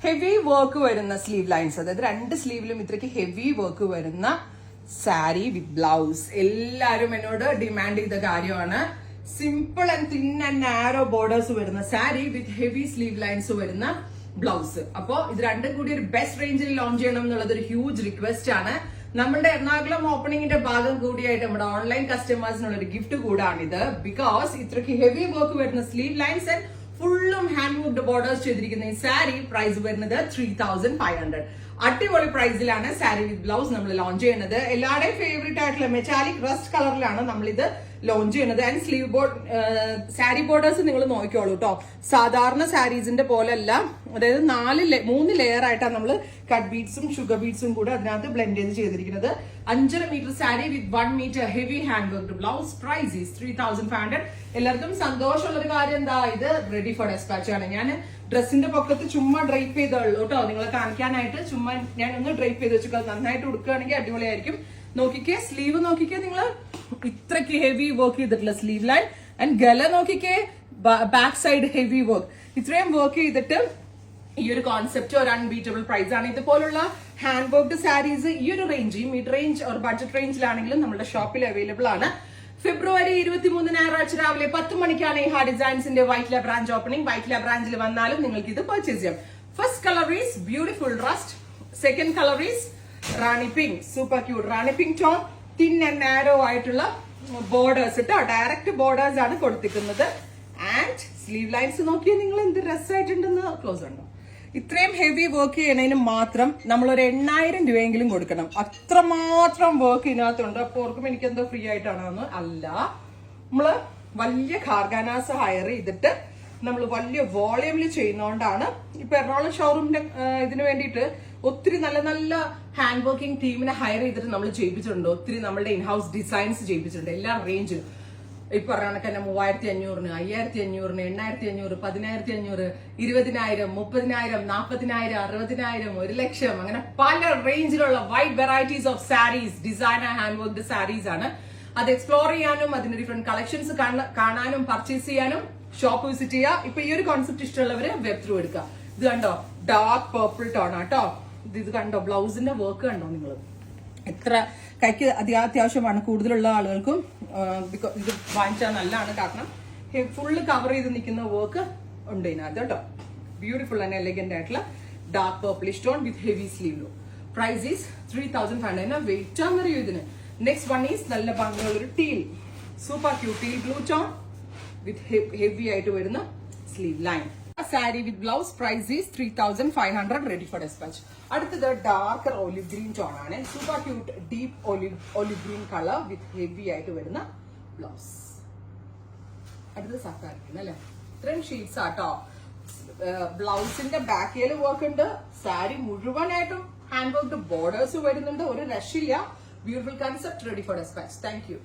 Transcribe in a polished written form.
Heavy work വരുന്ന sleeve lines, അതായത് 2 സ്ലീവിലും ഇത്രയ്ക്ക് ഹെവി വർക്ക് വരുന്ന സാരി വിത്ത് ബ്ലൗസ്. എല്ലാരും എന്നോട് ഡിമാൻഡ് ചെയ്ത കാര്യമാണ്. Simple and thin and narrow borders വരുന്ന sari with heavy sleeve lines വരുന്ന ബ്ലൗസ്. അപ്പോ ഇത് രണ്ടും കൂടി ഒരു ബെസ്റ്റ് റേഞ്ചിൽ ലോഞ്ച് ചെയ്യണം എന്നുള്ളത് ഒരു ഹ്യൂജ് റിക്വസ്റ്റ് ആണ്. നമ്മുടെ എറണാകുളം ഓപ്പണിംഗിന്റെ ഭാഗം കൂടിയായിട്ട് നമ്മുടെ ഓൺലൈൻ കസ്റ്റമേഴ്സിനുള്ള ഒരു ഗിഫ്റ്റ് കൂടാണിത്. ബിക്കോസ് ഇത്രയ്ക്ക് ഹെവി വർക്ക് വരുന്ന സ്ലീവ് ലൈൻസ് ആൻഡ് ഫുള്ളും ഹാൻഡ് വർക്ക്ഡ് ബോർഡേഴ്സ് ചെയ്തിരിക്കുന്ന ഈ സാരി പ്രൈസ് വരുന്നത് 3500. അടിപൊളി പ്രൈസിലാണ് സാരി വിത്ത് ബ്ലൗസ് നമ്മൾ ലോഞ്ച് ചെയ്യുന്നത്. എല്ലാവരുടെയും ഫേവറേറ്റ് ആയിട്ടുള്ള മെറ്റാലിക് റസ്റ്റ് കളറിലാണ് നമ്മൾ ഇത് ലോഞ്ച് ചെയ്യുന്നത്. And sleeve board sari borders നിങ്ങൾ നോക്കിക്കോളൂ കേട്ടോ. സാധാരണ സാരീസിന്റെ പോലെയല്ല, അതായത് 3 ലെയർ ആയിട്ടാണ് നമ്മൾ കട്ട് ബീഡ്സും ഷുഗർ ബീഡ്സും കൂടെ അതിനകത്ത് ബ്ലെൻഡ് ചെയ്തിരിക്കുന്നത്. 5.5 metre sari with 1 metre heavy hand worked blouse. Price is 3500. എല്ലാവർക്കും സന്തോഷമുള്ള ഒരു കാര്യം എന്താ, ഇത് റെഡി ഫോർ ഡെസ്പാച്ച് ആണ്. ഞാൻ ഡ്രസ്സിന്റെ പൊക്കത്ത് ചുമ്മാ ഡ്രൈപ്പ് ചെയ്തുള്ളൂ കേട്ടോ, നിങ്ങളെ കാണിക്കാനായിട്ട്. ചുമ്മാ ഞാൻ ഒന്ന് ഡ്രൈപ്പ് ചെയ്ത് വെച്ചു, നന്നായിട്ട് ഉടുക്കുകയാണെങ്കിൽ അടിപൊളിയായിരിക്കും. നോക്കിക്കേ, സ്ലീവ് നോക്കിക്കേ, നിങ്ങൾ ഇത്രയ്ക്ക് ഹെവി വർക്ക് ചെയ്തിട്ടുള്ള സ്ലീവ് ലൈൻ. ആൻഡ് ഗല നോക്കിക്കേ, ബാക്ക് സൈഡ് ഹെവി വർക്ക്. ഇത്രയും വർക്ക് ചെയ്തിട്ട് ഈ ഒരു കോൺസെപ്റ്റ് ഒരു അൺബീറ്റബിൾ പ്രൈസ് ആണ്. ഇതുപോലുള്ള ഹാൻഡ് വർക്ക്ഡ് സാരീസ് ഈ ഒരു റേഞ്ച്, ഈ മിഡ് റേഞ്ച് ഓർ ബഡ്ജറ്റ് റേഞ്ചിലാണെങ്കിലും നമ്മുടെ ഷോപ്പിൽ അവൈലബിൾ ആണ്. ഫെബ്രുവരി 23 ഞായറാഴ്ച രാവിലെ 10 മണിക്കാണ് ഈ ഹാ ഡിസൈൻസിന്റെ വൈറ്റ്ല ബ്രാഞ്ച് ഓപ്പണിംഗ്. വൈറ്റ്ല ബ്രാഞ്ചിൽ വന്നാലും നിങ്ങൾക്ക് ഇത് പർച്ചേസ് ചെയ്യാം. First colour is beautiful rest. Second colour is Rani pink, super cute Rani pink tone. Thin and narrow ആയിട്ടുള്ള ബോർഡേഴ്സ് കേട്ടോ, ഡയറക്റ്റ് ബോർഡേഴ്സ് ആണ് കൊടുത്തിരിക്കുന്നത്. ആൻഡ് സ്ലീവ് ലൈൻസ് നോക്കിയാൽ നിങ്ങൾ എന്ത് രസമായിട്ടുണ്ടെന്ന്. ക്ലോസ് ഉണ്ടോ? ഇത്രയും ഹെവി വർക്ക് ചെയ്യണതിന് മാത്രം നമ്മളൊരു 8000 രൂപയെങ്കിലും കൊടുക്കണം. അത്രമാത്രം വർക്ക് ഇതിനകത്തുണ്ട്. അപ്പൊ ഓർക്കും എനിക്ക് എന്തോ ഫ്രീ ആയിട്ടാണോ? അല്ല, നമ്മള് വലിയ ഖാർഖാനാസ് ഹയർ ചെയ്തിട്ട് നമ്മൾ വലിയ വോളിയമിൽ ചെയ്യുന്നതുകൊണ്ടാണ്. ഇപ്പൊ എറണാകുളം ഷോറൂമിന്റെ ഇതിനു വേണ്ടിയിട്ട് ഒത്തിരി നല്ല നല്ല ഹാൻഡ് വർക്കിംഗ് ടീമിനെ ഹയർ ചെയ്തിട്ട് നമ്മൾ ചെയ്യിപ്പിച്ചിട്ടുണ്ട്. ഒത്തിരി നമ്മളുടെ ഇൻഹൗസ് ഡിസൈൻസ് ചെയ്യിപ്പിച്ചിട്ടുണ്ട്. എല്ലാ റേഞ്ചിലും ഇപ്പൊ പറഞ്ഞ 3500, 5500, 8500, 10500, 20000, 30000, 40000, 60000, 1,00,000 അങ്ങനെ പല റേഞ്ചിലുള്ള wide varieties of saris, designer hand worked saris ആണ്. അത് എക്സ്പ്ലോർ ചെയ്യാനും അതിന്റെ ഡിഫറെന്റ് കളക്ഷൻസ് കാണാനും പർച്ചേസ് ചെയ്യാനും ഷോപ്പ് വിസിറ്റ് ചെയ്യുക. ഇപ്പൊ ഈ ഒരു കോൺസെപ്റ്റ് ഇഷ്ടമുള്ളവര് വെബ് ത്രൂ എടുക്കുക. ഇത് കണ്ടോ, ഡാർക്ക് പർപ്പിൾ ടോൺ ആട്ടോ. ഇത് കണ്ടോ, ബ്ലൗസിന്റെ വർക്ക് കണ്ടോ നിങ്ങൾ? എത്ര കൈക്ക് അത്യാവശ്യമാണ് കൂടുതലുള്ള ആളുകൾക്കും ഇത് വാങ്ങിച്ചാൽ നല്ലതാണ്. കാരണം ഫുള്ള് കവർ ചെയ്ത് നിൽക്കുന്ന വർക്ക് ഉണ്ട് ഇതിനകത്ത് കേട്ടോ. ബ്യൂട്ടിഫുൾ ആൻഡ് എലഗന്റ് ആയിട്ടുള്ള dark purplish tone with heavy sleeve low. Price is 3500. Weight ആണെന്ന് അറിയൂ ഇതിന്. നെക്സ്റ്റ് വൺ ഈസ് നല്ല ഭംഗിയുള്ള ഒരു teal, super cute teal blue tone with heavy ആയിട്ട് വരുന്ന sleeve line. Sari with blouse. Price is 3500. Ready for dispatch. അടുത്തത് ഡാർക്കർ ഒലിവ് ഗ്രീൻ ടോൺ ആണ്. Super cute deep olive green colour with heavy ആയിട്ട് വരുന്ന blouse. അടുത്തത് സഫാരിക്കും അല്ലെ. ഇത്രയും ഷീറ്റ്സ് ആട്ടോ. ബ്ലൗസിന്റെ ബാക്കിൽ വർക്ക് ഉണ്ട്. സാരി മുഴുവനായിട്ടും ഹാൻഡ് വർക്ക്ഡ് ബോർഡേഴ്സ് വരുന്നുണ്ട്. ഒരു രഷില്ല. Beautiful concept. Ready for dispatch. Thank U.